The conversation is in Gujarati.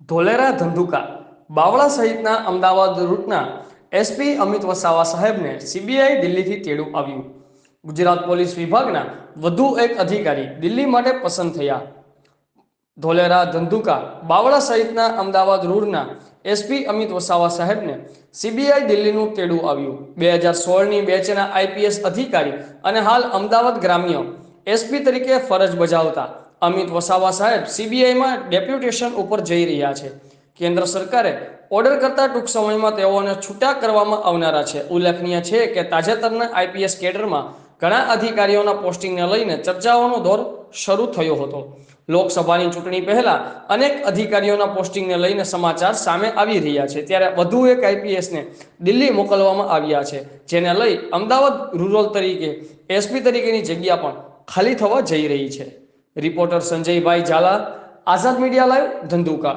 ધોલેરા ધંધુકા બાવળા સહિતના અમદાવાદ રૂટના એસપી અમિત વસાવા સાહેબને સીબીઆઈ દિલ્હીથી તેડું આવ્યું। ગુજરાત પોલીસ વિભાગના વધુ એક અધિકારી દિલ્હી માટે પસંદ થયા। ધોલેરા ધંધુકા બાવળા સહિતના અમદાવાદ રૂટના એસપી અમિત વસાવા સાહેબને સીબીઆઈ દિલ્હીનું તેડું આવ્યું। 2016ની બેચના આઈપીએસ અધિકારી અને હાલ અમદાવાદ ગ્રામ્ય એસપી તરીકે ફરજ બજાવતા અમિત વસાવા સાહેબ સીબીઆઈમાં ડેપ્યુટેશન ઉપર જઈ રહ્યા છે। કેન્દ્ર સરકારે ઓર્ડર કરતા ટૂંક સમયમાં તેઓને છૂટા કરવામાં આવનારા છે। ઉલ્લેખનીય છે કે તાજેતરના આઈપીએસ કેડરમાં ઘણા અધિકારીઓના પોસ્ટિંગને લઈને ચર્ચાઓનો દોર શરૂ થયો હતો। લોકસભાની ચૂંટણી પહેલા અનેક અધિકારીઓના પોસ્ટિંગને લઈને સમાચાર સામે આવી રહ્યા છે, ત્યારે વધુ એક આઈપીએસને દિલ્હી મોકલવામાં આવ્યા છે, જેને લઈ અમદાવાદ રૂરલ તરીકે એસપી તરીકેની જગ્યા પણ ખાલી થવા જઈ રહી છે। રિપોર્ટર સંજયભાઈ ઝાલા, આઝાદ મીડિયા લાઈવ, ધંધુકા।